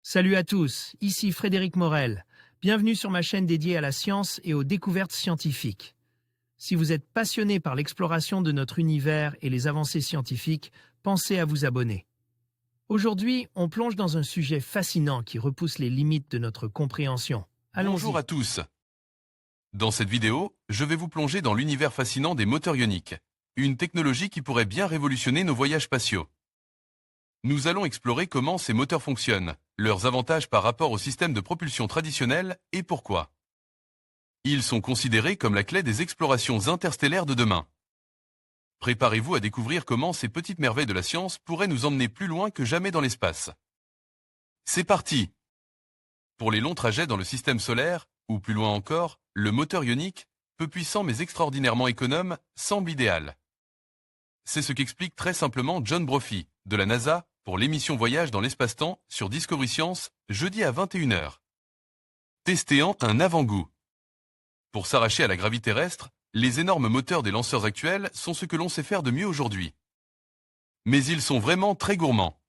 Salut à tous, ici Frédéric Morel. Bienvenue sur ma chaîne dédiée à la science et aux découvertes scientifiques. Si vous êtes passionné par l'exploration de notre univers et les avancées scientifiques, pensez à vous abonner. Aujourd'hui, on plonge dans un sujet fascinant qui repousse les limites de notre compréhension. Bonjour Allons-y. à tous. Dans cette vidéo, je vais vous plonger dans l'univers fascinant des moteurs ioniques, une technologie qui pourrait bien révolutionner nos voyages spatiaux. Nous allons explorer comment ces moteurs fonctionnent, leurs avantages par rapport au système de propulsion traditionnel et pourquoi. Ils sont considérés comme la clé des explorations interstellaires de demain. Préparez-vous à découvrir comment ces petites merveilles de la science pourraient nous emmener plus loin que jamais dans l'espace. C'est parti! Pour les longs trajets dans le système solaire, ou plus loin encore, le moteur ionique, peu puissant mais extraordinairement économe, semble idéal. C'est ce qu'explique très simplement John Brophy, de la NASA, pour l'émission Voyage dans l'espace-temps sur Discovery Science, jeudi à 21 h. Testéant un avant-goût. Pour s'arracher à la gravité terrestre, les énormes moteurs des lanceurs actuels sont ce que l'on sait faire de mieux aujourd'hui. Mais ils sont vraiment très gourmands.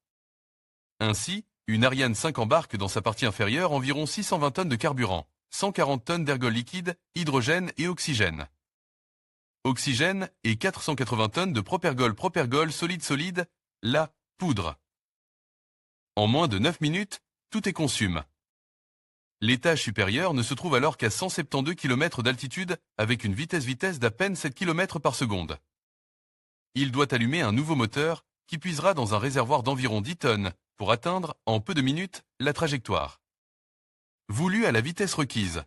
Ainsi, une Ariane 5 embarque dans sa partie inférieure environ 620 tonnes de carburant, 140 tonnes d'ergol liquide, hydrogène et oxygène. Oxygène et 480 tonnes de propergol solide, la poudre. En moins de 9 minutes, tout est consume. L'étage supérieur ne se trouve alors qu'à 172 km d'altitude avec une vitesse d'à peine 7 km par seconde. Il doit allumer un nouveau moteur qui puisera dans un réservoir d'environ 10 tonnes pour atteindre, en peu de minutes, la trajectoire voulue à la vitesse requise.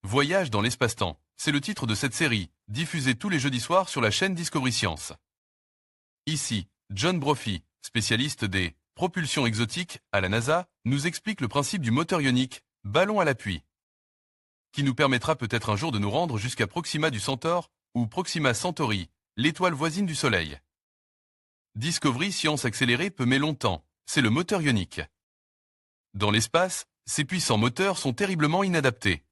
Voyage dans l'espace-temps, c'est le titre de cette série, diffusée tous les jeudis soirs sur la chaîne Discovery Science. Ici, John Brophy, spécialiste des propulsions exotiques à la NASA, nous explique le principe du moteur ionique, ballon à l'appui, qui nous permettra peut-être un jour de nous rendre jusqu'à Proxima du Centaure ou Proxima Centauri, l'étoile voisine du Soleil. Discovery Science accélérée peut mais longtemps, c'est le moteur ionique. Dans l'espace, ces puissants moteurs sont terriblement inadaptés.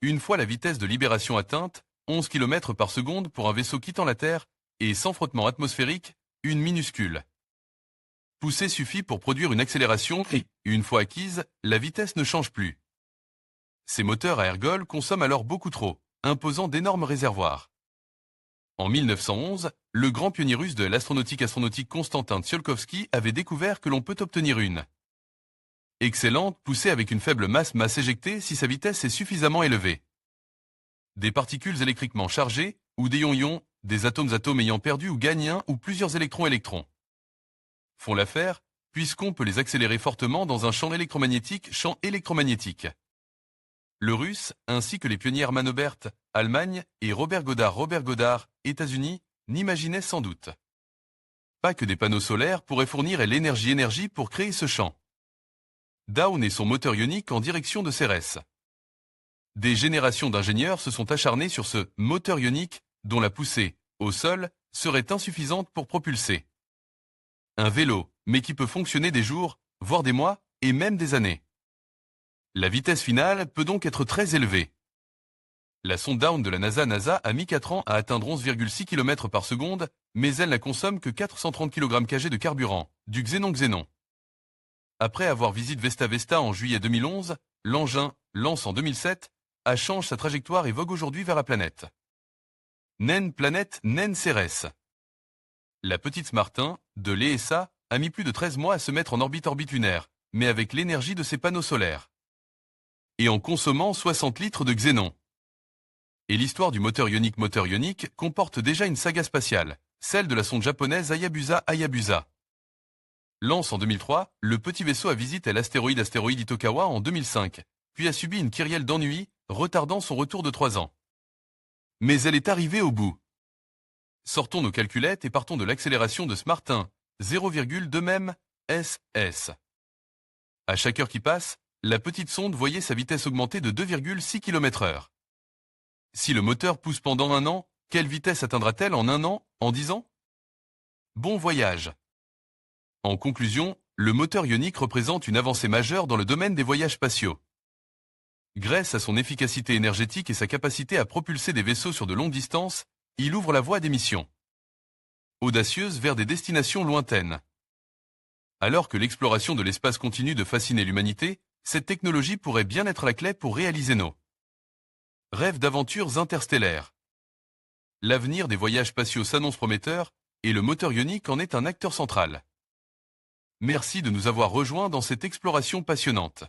Une fois la vitesse de libération atteinte, 11 km par seconde pour un vaisseau quittant la Terre, et sans frottement atmosphérique, une minuscule poussée suffit pour produire une accélération et, une fois acquise, la vitesse ne change plus. Ces moteurs à ergol consomment alors beaucoup trop, imposant d'énormes réservoirs. En 1911, le grand pionnier russe de l'astronautique Konstantin Tsiolkovsky avait découvert que l'on peut obtenir une excellente poussée avec une faible masse éjectée si sa vitesse est suffisamment élevée. Des particules électriquement chargées, ou des ions-ions, des atomes ayant perdu ou gagné un ou plusieurs électrons font l'affaire, puisqu'on peut les accélérer fortement dans un champ électromagnétique. Le russe, ainsi que les pionniers Hermann Oberth, Allemagne, et Robert Goddard, États-Unis, n'imaginaient sans doute pas que des panneaux solaires pourraient fournir l'énergie pour créer ce champ. Down et son moteur ionique en direction de Cérès. Des générations d'ingénieurs se sont acharnés sur ce moteur ionique dont la poussée, au sol, serait insuffisante pour propulser un vélo, mais qui peut fonctionner des jours, voire des mois, et même des années. La vitesse finale peut donc être très élevée. La sonde Dawn de la NASA a mis 4 ans à atteindre 11,6 km par seconde, mais elle n'a consomme que 430 kg/kg de carburant, du xénon. Après avoir visité Vesta en juillet 2011, l'engin, lance en 2007, a changé sa trajectoire et vogue aujourd'hui vers la planète. Planète naine Cérès. La petite Smartin, de l'ESA, a mis plus de 13 mois à se mettre en orbite lunaire, mais avec l'énergie de ses panneaux solaires. Et en consommant 60 litres de xénon. Et l'histoire du moteur ionique comporte déjà une saga spatiale, celle de la sonde japonaise Hayabusa. Lance en 2003, le petit vaisseau a visité l'astéroïde Itokawa en 2005, puis a subi une kyrielle d'ennui, retardant son retour de 3 ans. Mais elle est arrivée au bout. Sortons nos calculettes et partons de l'accélération de Smartin, 0,2 m s. À chaque heure qui passe, la petite sonde voyait sa vitesse augmenter de 2,6 km/h. Si le moteur pousse pendant 1 an, quelle vitesse atteindra-t-elle en 1 an, en 10 ans? Bon voyage! En conclusion, le moteur ionique représente une avancée majeure dans le domaine des voyages spatiaux. Grâce à son efficacité énergétique et sa capacité à propulser des vaisseaux sur de longues distances, il ouvre la voie à des missions audacieuses vers des destinations lointaines. Alors que l'exploration de l'espace continue de fasciner l'humanité, cette technologie pourrait bien être la clé pour réaliser nos rêves d'aventures interstellaires. L'avenir des voyages spatiaux s'annonce prometteur, et le moteur ionique en est un acteur central. Merci de nous avoir rejoints dans cette exploration passionnante.